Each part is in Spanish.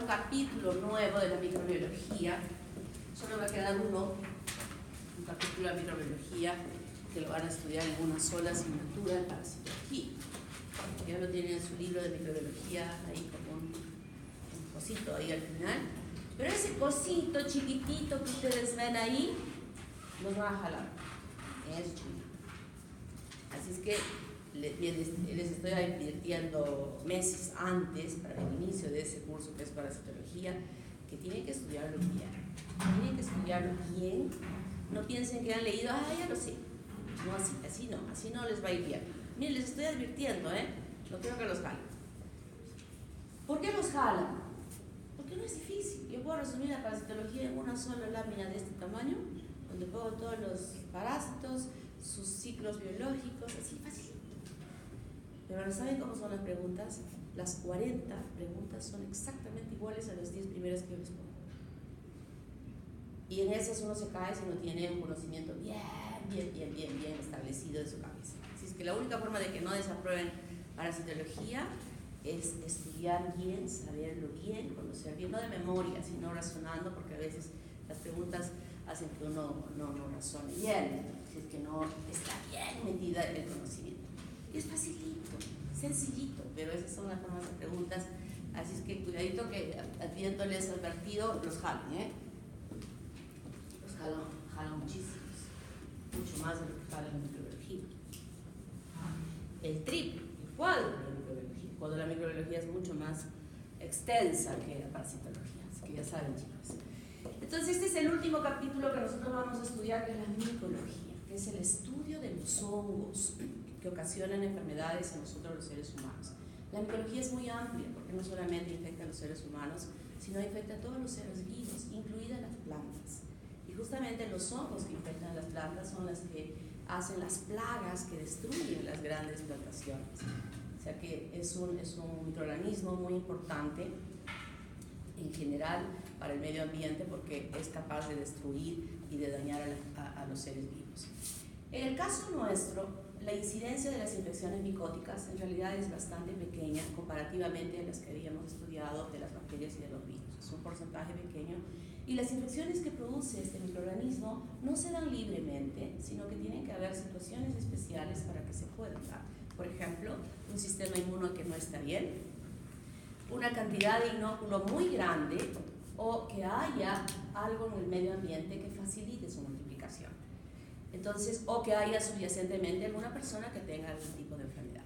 capítulo nuevo de la microbiología. Solo va a quedar un capítulo de capítulo que lo van a estudiar en una sola asignatura de parasitología. Ya lo tienen en su libro de microbiología ahí como un cosito ahí al final. Pero ese cosito chiquitito que ustedes ven ahí, los van a jalar. Es chiquito. Así es que les estoy advirtiendo meses antes, para el inicio de ese curso que es parasitología, que tienen que estudiarlo bien. Tienen que estudiarlo bien. No piensen que han leído, ya lo sé. No, así no les va a ir bien. Miren, les estoy advirtiendo, no quiero que los jalen. ¿Por qué los jalan? Porque no es difícil. Yo puedo resumir la parasitología en una sola lámina de este tamaño, donde pongo todos los parásitos, sus ciclos biológicos, así fácil. Pero ¿saben cómo son las preguntas? Las 40 preguntas son exactamente iguales a las 10 primeras que yo les pongo. Y en esas uno se cae si no tiene un conocimiento bien establecido de su cabeza. Así es que la única forma de que no desaprueben parasitología es estudiar bien, saberlo bien, conocer bien, no de memoria, sino razonando, porque a veces las preguntas hacen que uno no razone bien, si es que no está bien metida en el conocimiento. Y es facilito, sencillito, pero esas son las formas de preguntas, así es que cuidadito que habiéndoles advertido, los jalen, los jalan muchísimos, mucho más de lo que jala la microbiología. El triple, el cuádruple de la microbiología, cuando la microbiología es mucho más extensa que la parasitología, así que ya saben, chicos. Entonces este es el último capítulo que nosotros vamos a estudiar, que es la micología, que es el estudio de los hongos que ocasionan enfermedades en nosotros los seres humanos. La micología es muy amplia porque no solamente infecta a los seres humanos, sino infecta a todos los seres vivos, incluidas las plantas. Y justamente los hongos que infectan las plantas son las que hacen las plagas que destruyen las grandes plantaciones. O sea que es un microorganismo muy importante en general para el medio ambiente porque es capaz de destruir y de dañar a los seres vivos. En el caso nuestro, la incidencia de las infecciones micóticas en realidad es bastante pequeña comparativamente a las que habíamos estudiado de las bacterias y de los virus. Es un porcentaje pequeño y las infecciones que produce este microorganismo no se dan libremente, sino que tienen que haber situaciones especiales para que se puedan dar. Por ejemplo, un sistema inmuno que no está bien, una cantidad de inóculo muy grande o que haya algo en el medio ambiente que facilite su multiplicación. Entonces, o que haya subyacentemente alguna persona que tenga algún tipo de enfermedad.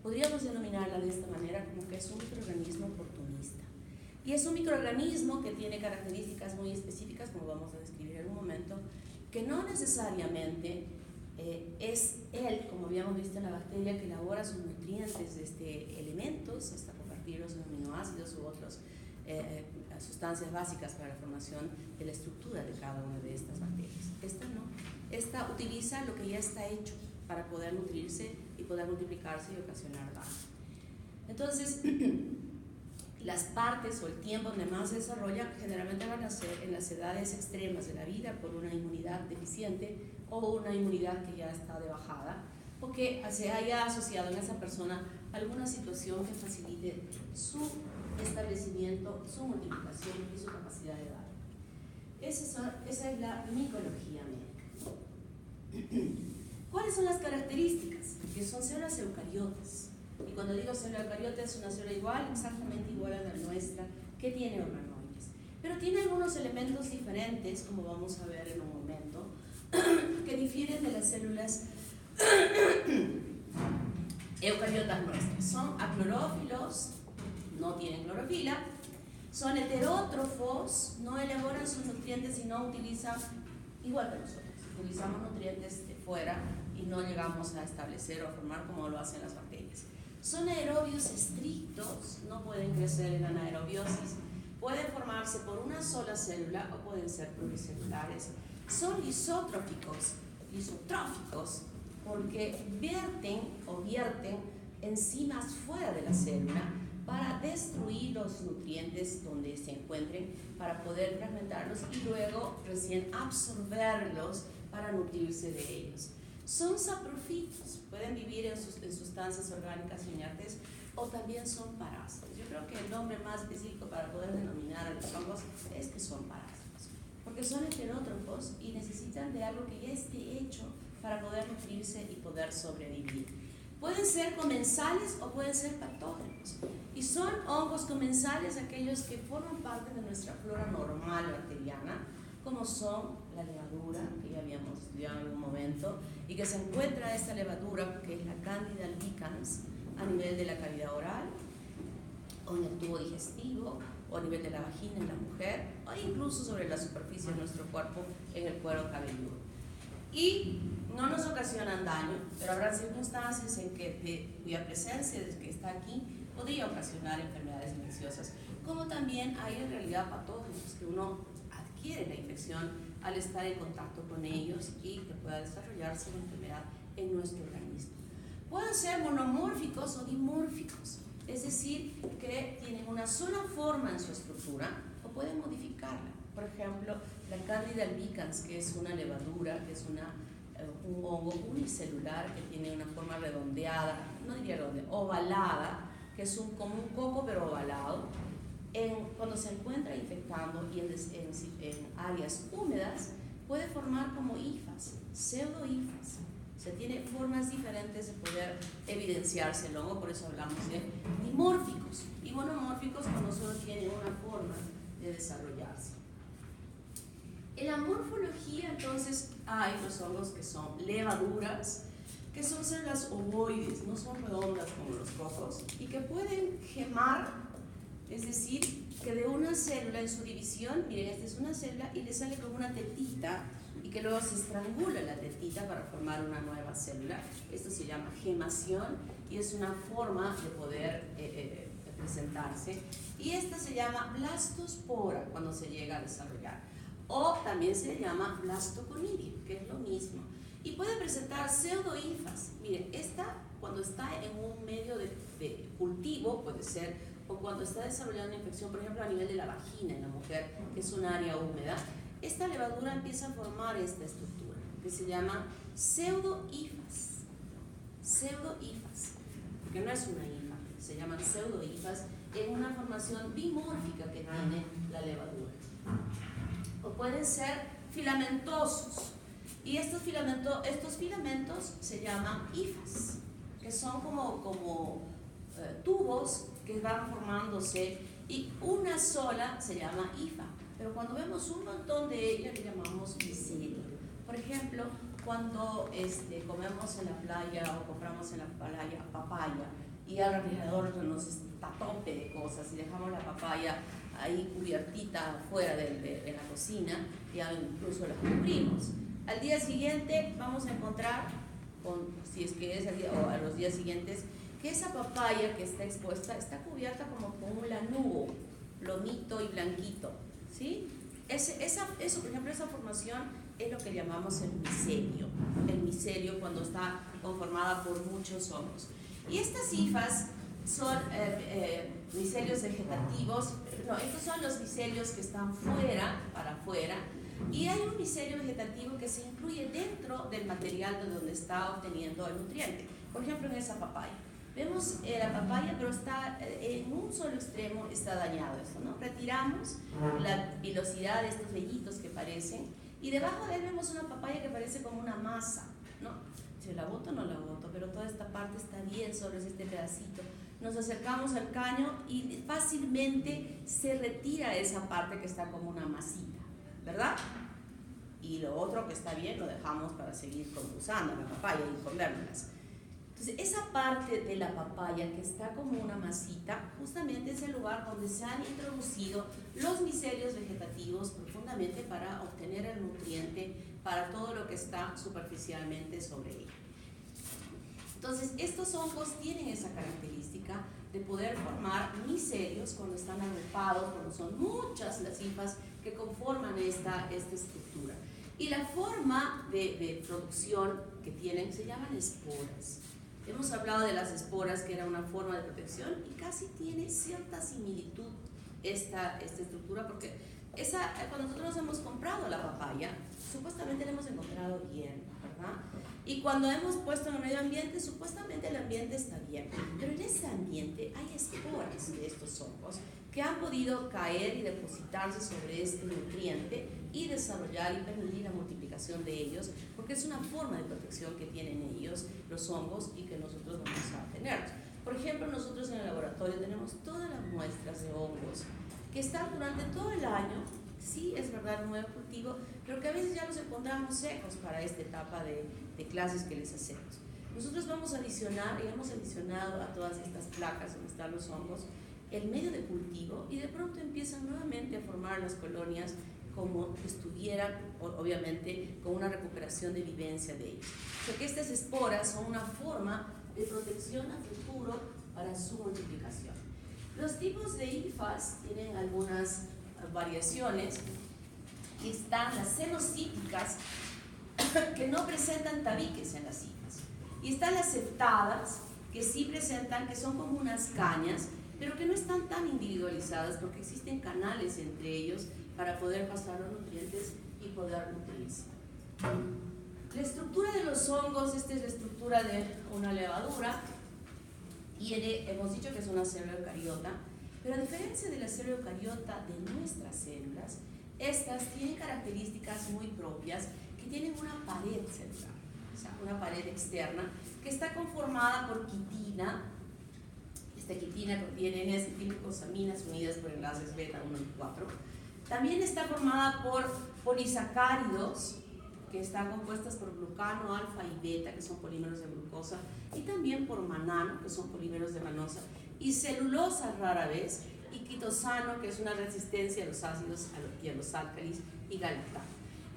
Podríamos denominarla de esta manera como que es un microorganismo oportunista. Y es un microorganismo que tiene características muy específicas, como vamos a describir en un momento, que no necesariamente es él, como habíamos visto en la bacteria, que elabora sus nutrientes desde elementos hasta convertirlos en aminoácidos u otras sustancias básicas para la formación de la estructura de cada una de estas bacterias. Esta no. Esta utiliza lo que ya está hecho para poder nutrirse y poder multiplicarse y ocasionar daño. Entonces, las partes o el tiempo donde más se desarrolla generalmente van a ser en las edades extremas de la vida por una inmunidad deficiente o una inmunidad que ya está de bajada o que se haya asociado en esa persona alguna situación que facilite su establecimiento, su multiplicación y su capacidad de daño. Esa es la micología médica. ¿Cuáles son las características? Que son células eucariotas. Y cuando digo célula eucariota es una célula igual, exactamente igual a la nuestra, que tiene organoides. Pero tiene algunos elementos diferentes, como vamos a ver en un momento, que difieren de las células eucariotas nuestras. Son aclorófilos, no tienen clorofila, son heterótrofos, no elaboran sus nutrientes sino utilizan, igual que nosotros, utilizamos nutrientes de fuera y no llegamos a establecer o a formar como lo hacen las bacterias. Son aerobios estrictos, no pueden crecer en anaerobiosis, pueden formarse por una sola célula o pueden ser pluricelulares. Son lisotróficos porque vierten enzimas fuera de la célula para destruir los nutrientes donde se encuentren, para poder fragmentarlos y luego recién absorberlos para nutrirse de ellos. Son saprofitos, pueden vivir en sustancias orgánicas inertes o también son parásitos. Yo creo que el nombre más específico para poder denominar son parásitos, porque son heterótrofos y necesitan de algo que ya esté hecho para poder nutrirse y poder sobrevivir. Pueden ser comensales o pueden ser patógenos. Y son hongos comensales aquellos que forman parte de nuestra flora normal bacteriana, como son la levadura, que ya habíamos estudiado en algún momento, y que se encuentra esta levadura, que es la Candida albicans, a nivel de la cavidad oral, o en el tubo digestivo, o a nivel de la vagina en la mujer, o incluso sobre la superficie de nuestro cuerpo en el cuero cabelludo. Y no nos ocasionan daño, pero habrá circunstancias en que cuya presencia desde que está aquí podría ocasionar enfermedades infecciosas, como también hay en realidad patógenos que uno adquiere la infección al estar en contacto con ellos y que pueda desarrollarse una enfermedad en nuestro organismo. Pueden ser monomórficos o dimórficos, es decir, que tienen una sola forma en su estructura o pueden modificarla. Por ejemplo, la Candida albicans, que es una levadura, que es un hongo unicelular que tiene una forma redondeada, no diría redondeada, ovalada, que es como un coco pero ovalado. Cuando se encuentra infectando y en áreas húmedas, puede formar como hifas, pseudohifas. O sea, tiene formas diferentes de poder evidenciarse el hongo, por eso hablamos de dimórficos. Y monomórficos cuando solo tienen una forma de desarrollarse. En la morfología, entonces, hay los hongos que son levaduras, que son células ovoides, no son redondas como los cocos, y que pueden gemar, es decir, que de una célula en su división, miren, esta es una célula y le sale como una tetita, y que luego se estrangula la tetita para formar una nueva célula. Esto se llama gemación y es una forma de poder presentarse. Y esta se llama blastospora cuando se llega a desarrollar. O también se llama blastoconidia, que es lo mismo. Y puede presentar pseudohifas. Miren, esta cuando está en un medio de cultivo, puede ser, o cuando está desarrollando una infección, por ejemplo, a nivel de la vagina en la mujer, que es un área húmeda, esta levadura empieza a formar esta estructura, que se llama pseudohifas. Pseudohifas, porque no es una hifa, se llaman pseudohifas en una formación dimórfica que tiene la levadura. O pueden ser filamentosos, y estos filamentos se llaman hifas, que son como tubos que van formándose, y una sola se llama hifa, pero cuando vemos un montón de ellas le llamamos micelio. Por ejemplo, cuando comemos en la playa o compramos en la playa papaya y alrededor nos está tope de cosas y dejamos la papaya ahí cubiertita fuera de la cocina, ya incluso la cubrimos. Al día siguiente vamos a encontrar, si es que es el día, o a los días siguientes, que esa papaya que está expuesta está cubierta como con un lanugo, plomito y blanquito, ¿sí? Eso, por ejemplo, esa formación es lo que llamamos el micelio. El micelio cuando está conformada por muchos hongos. Y estas hifas son micelios vegetativos. No, estos son los micelios que están para afuera, y hay un micelio vegetativo que se incluye dentro del material de donde está obteniendo el nutriente. Por ejemplo, en esa papaya. Vemos la papaya, pero está en un solo extremo, está dañado esto, ¿no? Retiramos la pilosidad de estos vellitos que parecen, y debajo de él vemos una papaya que parece como una masa, ¿no? Si la boto no la boto, pero toda esta parte está bien sobre este pedacito. Nos acercamos al caño y fácilmente se retira esa parte que está como una masita, ¿verdad? Y lo otro que está bien lo dejamos para seguir usando la papaya y comérnoslas. Entonces, esa parte de la papaya que está como una masita, justamente es el lugar donde se han introducido los micelios vegetativos profundamente para obtener el nutriente para todo lo que está superficialmente sobre ella. Entonces, estos hongos tienen esa característica de poder formar micelios cuando están agrupados, cuando son muchas las hifas que conforman esta estructura. Y la forma de producción que tienen se llaman esporas. Hemos hablado de las esporas, que era una forma de protección, y casi tiene cierta similitud esta estructura, porque cuando nosotros hemos comprado la papaya, supuestamente la hemos encontrado bien, ¿verdad? Y cuando hemos puesto en el medio ambiente, supuestamente el ambiente está bien, pero en ese ambiente hay esporas de estos hongos que han podido caer y depositarse sobre este nutriente y desarrollar y permitir la multiplicación de ellos, porque es una forma de protección que tienen ellos, los hongos, y que nosotros vamos a tener. Por ejemplo, nosotros en el laboratorio tenemos todas las muestras de hongos que están durante todo el año. Sí, es verdad, un nuevo cultivo, pero que a veces ya los encontramos secos para esta etapa de clases que les hacemos. Nosotros vamos a adicionar, y hemos adicionado a todas estas placas donde están los hongos, el medio de cultivo, y de pronto empiezan nuevamente a formar las colonias como que estuvieran, obviamente, con una recuperación de vivencia de ellos. O sea que estas esporas son una forma de protección a futuro para su multiplicación. Los tipos de hifas tienen algunas variaciones, y están las cenocíticas, que no presentan tabiques en las hifas, y están las septadas, que sí presentan, que son como unas cañas, pero que no están tan individualizadas porque existen canales entre ellos para poder pasar los nutrientes y poder nutrirse. La estructura de los hongos, esta es la estructura de una levadura, y hemos dicho que es una célula eucariota, pero a diferencia de la célula eucariota de nuestras células, estas tienen características muy propias, que tienen una pared celular, o sea, una pared externa, que está conformada por quitina. Esta quitina contiene N-acetilglucosaminas unidas por enlaces beta 1 y 4. También está formada por polisacáridos, que están compuestas por glucano, alfa y beta, que son polímeros de glucosa, y también por manano, que son polímeros de manosa, y celulosa rara vez, y quitosano, que es una resistencia a los ácidos y a los álcalis, y galactano.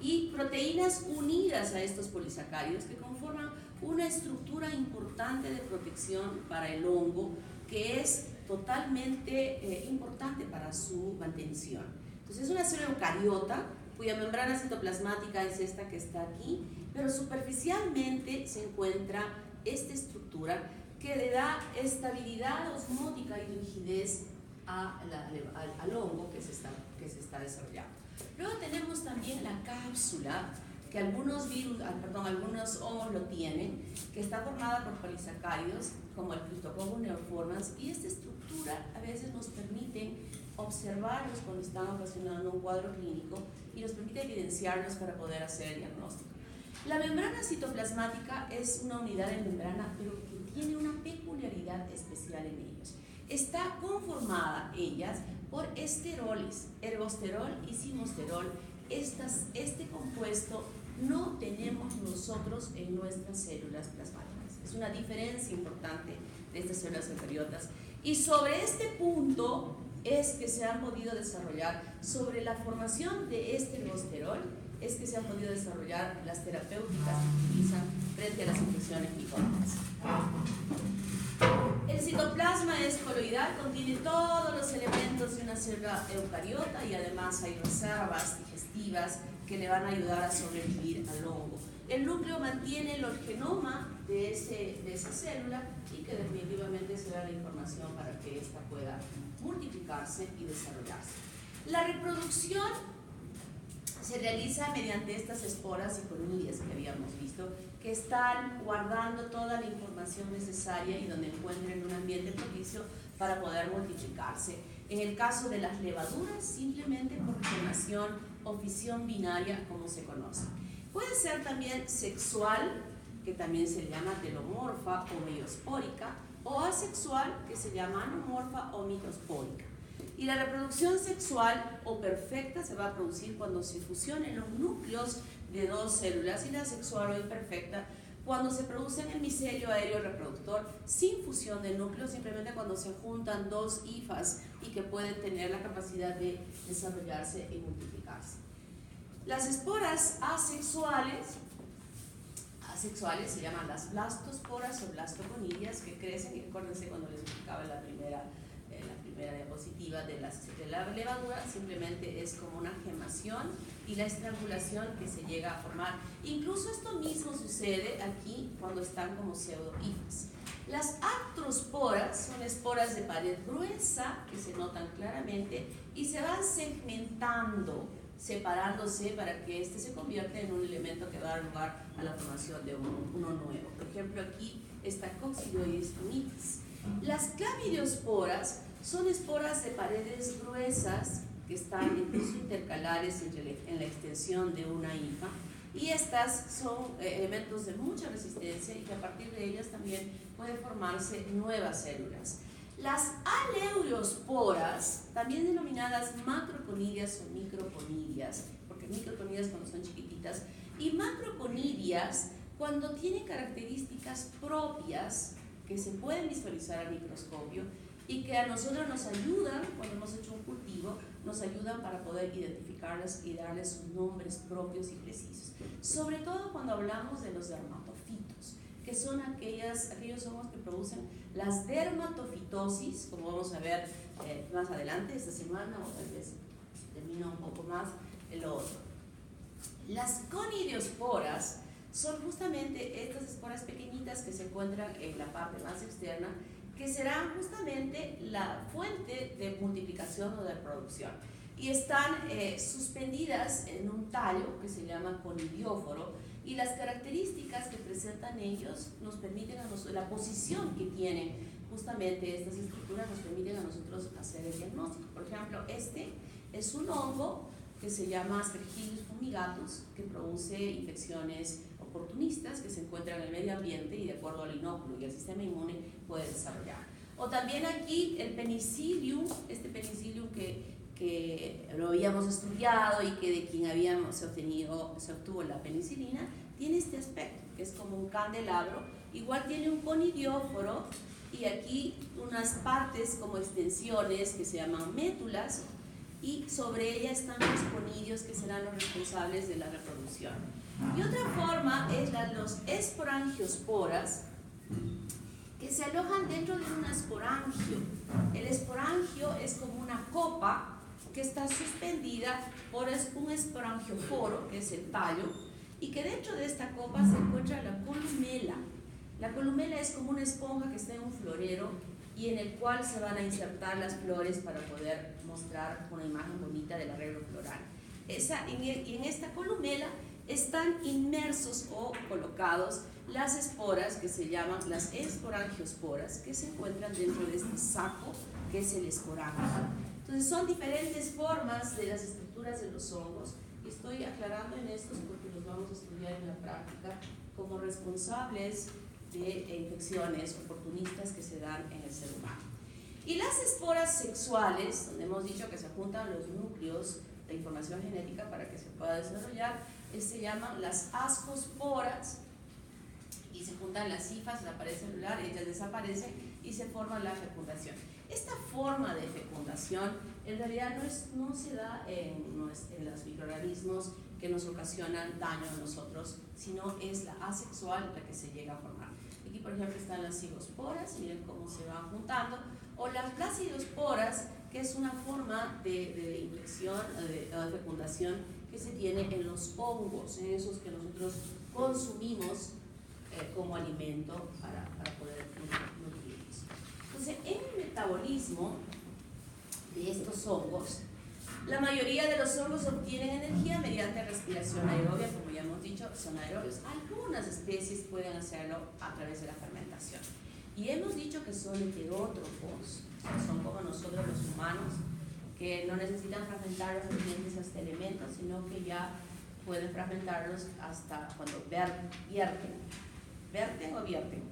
Y proteínas unidas a estos polisacáridos que conforman una estructura importante de protección para el hongo, que es totalmente importante para su mantención. Entonces es una célula eucariota cuya membrana citoplasmática es esta que está aquí, pero superficialmente se encuentra esta estructura que le da estabilidad osmótica y rigidez al hongo que se está desarrollando. Luego tenemos también la cápsula, que algunos hongos lo tienen, que está formada por polisacáridos como el Cryptococcus neoformans, y esta estructura a veces nos permite observarlos cuando están ocasionando un cuadro clínico y nos permite evidenciarlos para poder hacer el diagnóstico. La membrana citoplasmática es una unidad de membrana, pero que tiene una peculiaridad especial en ellos. Está conformada, ellas, por esteroles, ergosterol y simosterol. Este compuesto no tenemos nosotros en nuestras células plasmáticas. Es una diferencia importante de estas células eucariotas. Y sobre este punto es que se han podido desarrollar, sobre la formación de este ergosterol, es que se han podido desarrollar las terapéuticas que utilizan frente a las infecciones micóticas. El citoplasma es coloidal, contiene todos los elementos de una célula eucariota, y además hay reservas digestivas que le van a ayudar a sobrevivir al hongo. El núcleo mantiene el genoma de esa célula, y que definitivamente se da la información para que ésta pueda multiplicarse y desarrollarse. La reproducción se realiza mediante estas esporas y colonias que habíamos visto, que están guardando toda la información necesaria y donde encuentren un ambiente propicio para poder multiplicarse. En el caso de las levaduras, simplemente por germinación o fisión binaria, como se conoce. Puede ser también sexual, que también se llama telomorfa o meiospórica, o asexual, que se llama anomorfa o microspórica. Y la reproducción sexual o perfecta se va a producir cuando se fusionen los núcleos de dos células, y la sexual o imperfecta cuando se produce en el micelio aéreo reproductor sin fusión de núcleos, simplemente cuando se juntan dos hifas y que pueden tener la capacidad de desarrollarse y multiplicarse. Las esporas asexuales se llaman las blastosporas o blastoconidias, que crecen, y acuérdense cuando les explicaba en la primera diapositiva de la levadura, simplemente es como una gemación y la estrangulación que se llega a formar. Incluso esto mismo sucede aquí cuando están como pseudohifas. Las artrosporas son esporas de pared gruesa que se notan claramente y se van segmentando, separándose para que este se convierta en un elemento que va a dar lugar a la formación de uno nuevo. Por ejemplo, aquí está Coccidioides cumitis. Las clamidiosporas Son esporas de paredes gruesas que están incluso intercalares en la extensión de una hifa, y estas son elementos de mucha resistencia y que a partir de ellas también pueden formarse nuevas células. Las aleuriosporas, también denominadas macroconidias o microconidias, porque microconidias cuando son chiquititas, y macroconidias cuando tienen características propias que se pueden visualizar al microscopio y que a nosotros nos ayudan, cuando hemos hecho un cultivo, nos ayudan para poder identificarlas y darles sus nombres propios y precisos. Sobre todo cuando hablamos de los dermatofitos, que son aquellos hongos que producen las dermatofitosis, como vamos a ver más adelante esta semana, o tal vez termino un poco más en lo otro. Las conidiosporas son justamente estas esporas pequeñitas que se encuentran en la parte más externa, que serán justamente la fuente de multiplicación o de producción. Y están suspendidas en un tallo que se llama conidióforo, y las características que presentan ellos nos permiten a nosotros, la posición que tienen justamente estas estructuras nos permiten a nosotros hacer el diagnóstico. Por ejemplo, este es un hongo que se llama Aspergillus fumigatus, que produce infecciones oportunistas que se encuentran en el medio ambiente y de acuerdo al inóculo y al sistema inmune puede desarrollar. O también aquí el penicillium, este penicillium que lo habíamos estudiado y que de quien se obtuvo la penicilina, tiene este aspecto, que es como un candelabro, igual tiene un conidióforo y aquí unas partes como extensiones que se llaman métulas, y sobre ella están los conidios que serán los responsables de la reproducción. Y otra forma es los esporangiosporas, que se alojan dentro de un esporangio. El esporangio es como una copa que está suspendida por un esporangioforo, que es el tallo, y que dentro de esta copa se encuentra la columela. La columela es como una esponja que está en un florero y en el cual se van a insertar las flores para poder mostrar una imagen bonita del arreglo floral. Y en esta columela están inmersos o colocados las esporas que se llaman las esporangiosporas, que se encuentran dentro de este saco que es el esporangio. Entonces son diferentes formas de las estructuras de los hongos, y estoy aclarando en estos porque los vamos a estudiar en la práctica como responsables de infecciones oportunistas que se dan en el ser humano. Y las esporas sexuales, donde hemos dicho que se juntan los núcleos de información genética para que se pueda desarrollar, se llaman las ascosporas, y se juntan las hifas, la pared celular, ellas desaparecen y se forma la fecundación. Esta forma de fecundación en realidad no se da en los microorganismos que nos ocasionan daño a nosotros, sino es la asexual la que se llega a formar. Aquí, por ejemplo, están las cigosporas, miren cómo se van juntando, o las placidiosporas, que es una forma de infección, de fecundación que se tiene en los hongos, en esos que nosotros consumimos como alimento para poder nutrirnos. Entonces, en el metabolismo de estos hongos, la mayoría de los hongos obtienen energía mediante respiración aerobia, como ya hemos dicho, son aerobios. Algunas especies pueden hacerlo a través de la fermentación. Y hemos dicho que son heterótrofos, son como nosotros los humanos, que no necesitan fragmentar los nutrientes hasta elementos, sino que ya pueden fragmentarlos hasta cuando vierten. ¿Verten o vierten?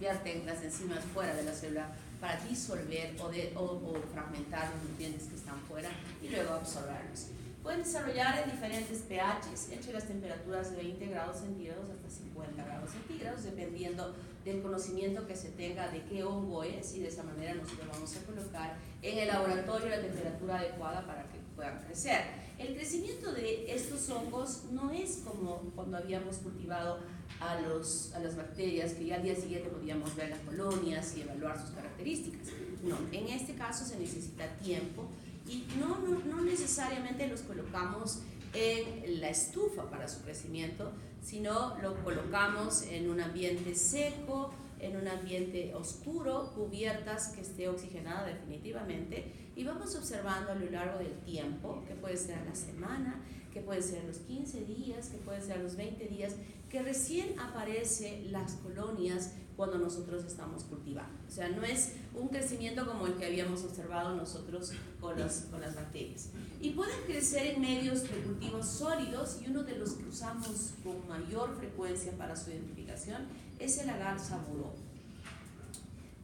Vierten las enzimas fuera de la célula para disolver o fragmentar los nutrientes que están fuera y luego absorberlos. Pueden desarrollar en diferentes pHs, entre las temperaturas de 20 grados centígrados hasta 50 grados centígrados, dependiendo del conocimiento que se tenga de qué hongo es, y de esa manera nosotros vamos a colocar en el laboratorio la temperatura adecuada para que puedan crecer. El crecimiento de estos hongos no es como cuando habíamos cultivado a las bacterias, que ya al día siguiente podíamos ver las colonias y evaluar sus características. No, en este caso se necesita tiempo y no necesariamente los colocamos en la estufa para su crecimiento, sino lo colocamos en un ambiente seco, en un ambiente oscuro, cubiertas que esté oxigenada definitivamente, y vamos observando a lo largo del tiempo, que puede ser a la semana, que puede ser a los 15 días, que puede ser a los 20 días, que recién aparecen las colonias cuando nosotros estamos cultivando. O sea, no es un crecimiento como el que habíamos observado nosotros con las bacterias. Y pueden crecer en medios de cultivos sólidos, y uno de los que usamos con mayor frecuencia para su identificación es el agar saburó,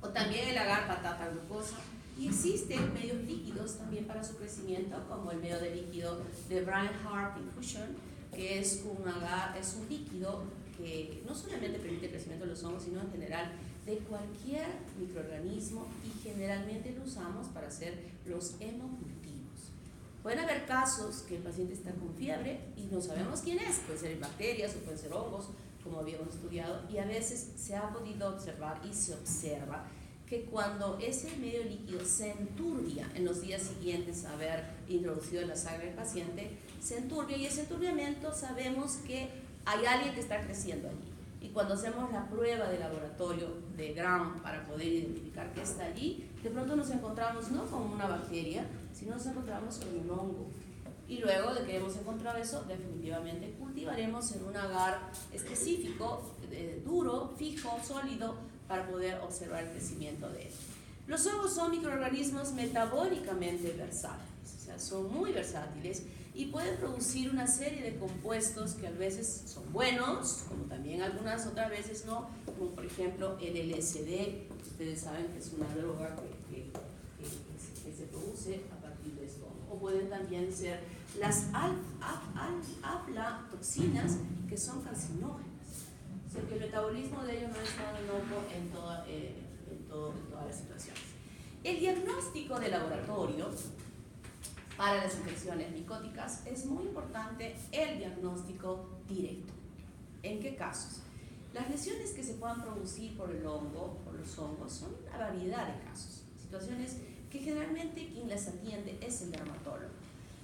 o también el agar patata glucosa. Y existen medios líquidos también para su crecimiento, como el medio de líquido de Reinhardt Infusion, que es un líquido que no solamente permite el crecimiento de los hongos, sino en general de cualquier microorganismo, y generalmente lo usamos para hacer los hemocultivos. Pueden haber casos que el paciente está con fiebre y no sabemos quién es, pueden ser bacterias o pueden ser hongos, como habíamos estudiado, y a veces se ha podido observar y se observa que cuando ese medio líquido se enturbia en los días siguientes a haber introducido en la sangre del paciente, se enturbia, y ese enturbiamiento sabemos que hay alguien que está creciendo allí. Y cuando hacemos la prueba de laboratorio de Gram para poder identificar qué está allí, de pronto nos encontramos no con una bacteria, sino nos encontramos con un hongo. Y luego de que hemos encontrado eso, definitivamente cultivaremos en un agar específico, duro, fijo, sólido, para poder observar el crecimiento de él. Los hongos son microorganismos metabólicamente versátiles, o sea, son muy versátiles y pueden producir una serie de compuestos que a veces son buenos, como también algunas otras veces no, como por ejemplo el LSD. Ustedes saben que es una droga que se produce a partir de esto. O pueden también ser las aflatoxinas, que son carcinógenas. O sea, que el metabolismo de ellos no es tan loco en todas las situaciones. El diagnóstico de laboratorio para las infecciones micóticas es muy importante, el diagnóstico directo. ¿En qué casos? Las lesiones que se puedan producir por el hongo, por los hongos, son una variedad de casos. Situaciones que generalmente quien las atiende es el dermatólogo.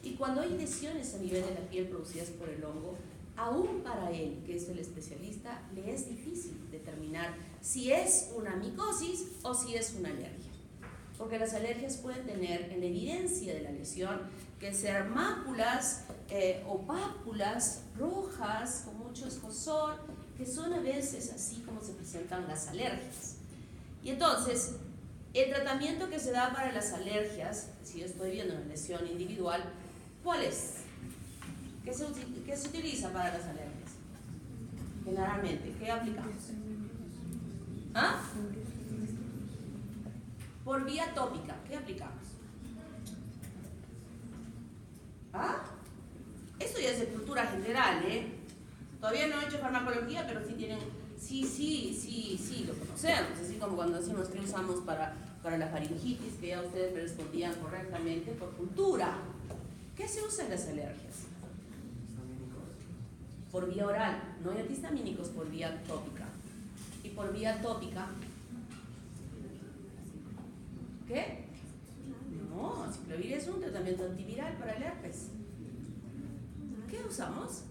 Y cuando hay lesiones a nivel de la piel producidas por el hongo, aún para él, que es el especialista, le es difícil determinar si es una micosis o si es una alergia. Porque las alergias pueden tener en la evidencia de la lesión que ser máculas o pápulas rojas con mucho escozor, que son a veces así como se presentan las alergias. Y entonces, el tratamiento que se da para las alergias, si yo estoy viendo una lesión individual, ¿cuál es? ¿Qué se utiliza para las alergias? Generalmente, ¿qué aplicamos? ¿Ah? Por vía tópica, ¿qué aplicamos? ¿Ah? Eso ya es de cultura general, ¿eh? Todavía no he hecho farmacología, pero sí tienen, sí, lo conocemos. Así como cuando decimos que usamos para la faringitis, que ya ustedes me respondían correctamente, por cultura. ¿Qué se usa en las alergias? Por vía oral, no hay antihistamínicos por vía tópica. Y por vía tópica, ¿qué? No, aciclovir es un tratamiento antiviral para el herpes. ¿Qué usamos?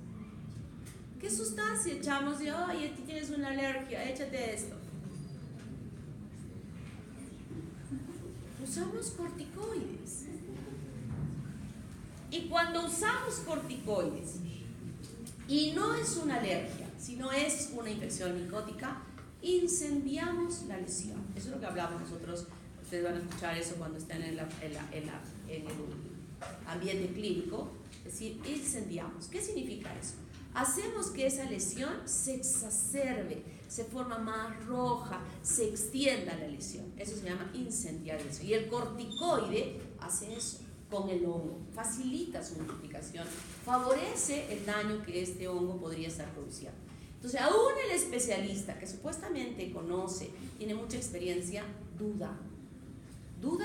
¿Qué sustancia echamos de, oye, tú tienes una alergia, échate esto? Usamos corticoides. Y cuando usamos corticoides, y no es una alergia, sino es una infección micótica, incendiamos la lesión. Eso es lo que hablamos nosotros. Ustedes van a escuchar eso cuando estén en el ambiente clínico. Es decir, incendiamos. ¿Qué significa eso? Hacemos que esa lesión se exacerbe, se forma más roja, se extienda la lesión. Eso se llama incendiar eso. Y el corticoide hace eso con el hongo, facilita su multiplicación, favorece el daño que este hongo podría estar produciendo. Entonces, aún el especialista que supuestamente conoce, tiene mucha experiencia, duda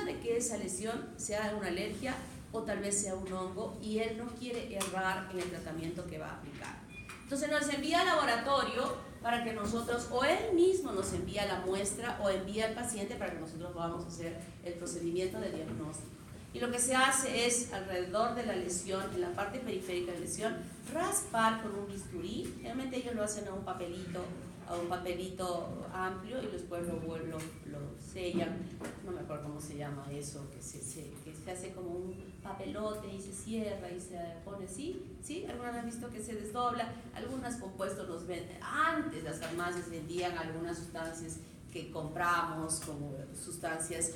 de que esa lesión sea una alergia o tal vez sea un hongo, y él no quiere errar en el tratamiento que va a aplicar. Entonces nos envía al laboratorio para que nosotros, o él mismo nos envía la muestra o envía al paciente para que nosotros podamos hacer el procedimiento de diagnóstico. Y lo que se hace es, alrededor de la lesión, en la parte periférica de la lesión, raspar con un bisturí. Realmente ellos lo hacen a un papelito a un papelito amplio y después lo sellan. No me acuerdo cómo se llama eso, que se hace como un papelote y se cierra y se pone así. ¿Sí? ¿Alguna vez han visto que se desdobla? Algunos compuestos los venden. Antes las farmacias vendían algunas sustancias que compramos como sustancias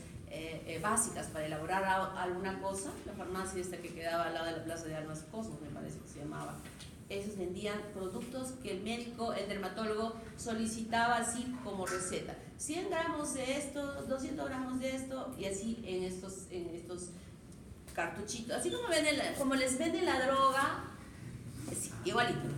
básicas para elaborar alguna cosa. La farmacia esta que quedaba al lado de la Plaza de Armas Cosmos, me parece que se llamaba. Esos vendían productos que el médico, el dermatólogo solicitaba así como receta. 100 gramos de esto, 200 gramos de esto, y así en estos cartuchitos. Así como les venden la droga, así, igualito.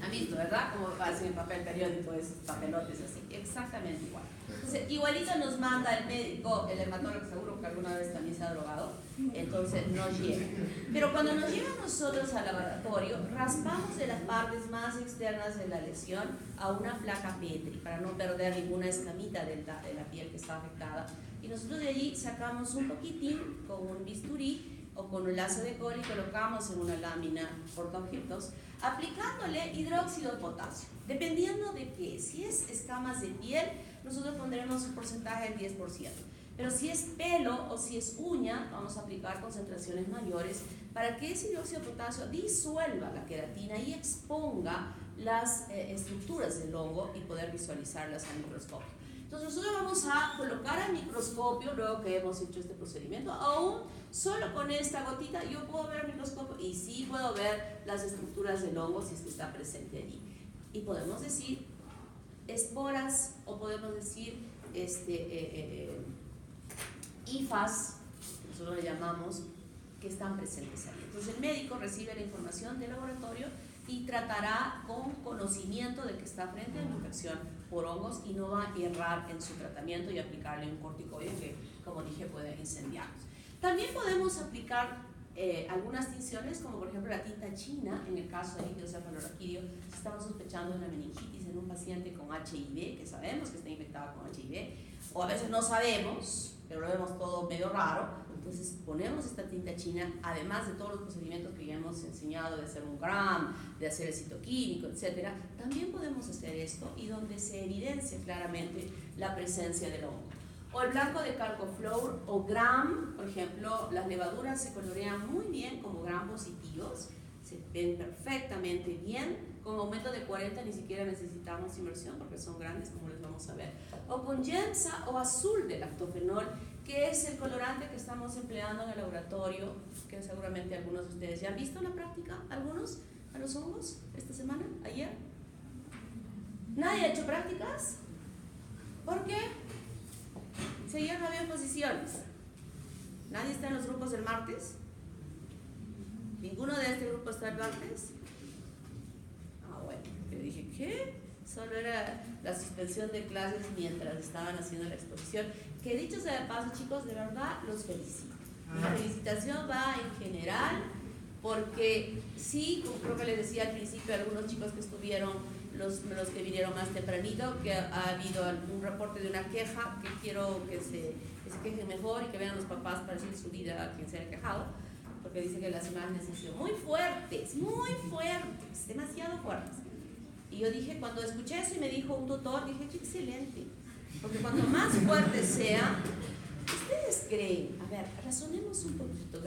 ¿Han visto, verdad? Como hacen en papel periódico esos papelotes así, exactamente igual. Entonces, igualito nos manda el médico, el dermatólogo, seguro que alguna vez también se ha drogado, entonces nos llega. Pero cuando nos llega a nosotros al laboratorio, raspamos de las partes más externas de la lesión a una placa Petri para no perder ninguna escamita de la piel que está afectada. Y nosotros de allí sacamos un poquitín con un bisturí o con un lazo de cobre y colocamos en una lámina portaobjetos, aplicándole hidróxido de potasio. Dependiendo de qué, si es escamas de piel, nosotros pondremos un porcentaje del 10%. Pero si es pelo o si es uña, vamos a aplicar concentraciones mayores para que ese dióxido de potasio disuelva la queratina y exponga las estructuras del hongo y poder visualizarlas al microscopio. Entonces nosotros vamos a colocar al microscopio, luego que hemos hecho este procedimiento, aún solo con esta gotita yo puedo ver el microscopio y sí puedo ver las estructuras del hongo si es que está presente allí. Y podemos decir esporas o podemos decir hifas, nosotros le llamamos, que están presentes ahí. Entonces el médico recibe la información del laboratorio y tratará con conocimiento de que está frente a una infección por hongos y no va a errar en su tratamiento y aplicarle un corticoide que, como dije, puede incendiarnos. También podemos aplicar algunas tinciones, como por ejemplo la tinta china, en el caso de hidrocefalorraquídeo, si estamos sospechando de una meningitis en un paciente con HIV, que sabemos que está infectado con HIV, o a veces no sabemos, pero lo vemos todo medio raro, entonces ponemos esta tinta china, además de todos los procedimientos que ya hemos enseñado, de hacer un gram, de hacer el citoquímico, etc., también podemos hacer esto y donde se evidencia claramente la presencia del hongo. O el blanco de Calcoflour o gram, por ejemplo, las levaduras se colorean muy bien como gram positivos, se ven perfectamente bien, con aumento de 40 ni siquiera necesitamos inversión porque son grandes, como les vamos a ver. O con Gemsa o azul de lactofenol, que es el colorante que estamos empleando en el laboratorio, que seguramente algunos de ustedes ya han visto en la práctica, algunos, a los hongos, esta semana, ayer. ¿Nadie ha hecho prácticas? ¿Por qué? Si ayer no había posiciones. ¿Nadie está en los grupos del martes? ¿Ninguno de este grupo está el martes? Ah, bueno, yo dije, ¿qué? Solo era la suspensión de clases mientras estaban haciendo la exposición. Que dicho sea de paso, chicos, de verdad los felicito. La felicitación va en general, porque sí, como creo que les decía al principio a algunos chicos que estuvieron, los que vinieron más tempranito, que ha habido un reporte de una queja, que quiero que se quejen mejor y que vean los papás para decir su vida a quien se haya quejado, porque dice que las imágenes han sido muy fuertes, demasiado fuertes. Y yo dije, cuando escuché eso y me dijo un tutor, dije, qué excelente, porque cuanto más fuerte sea, ustedes creen, a ver, razonemos un poquito.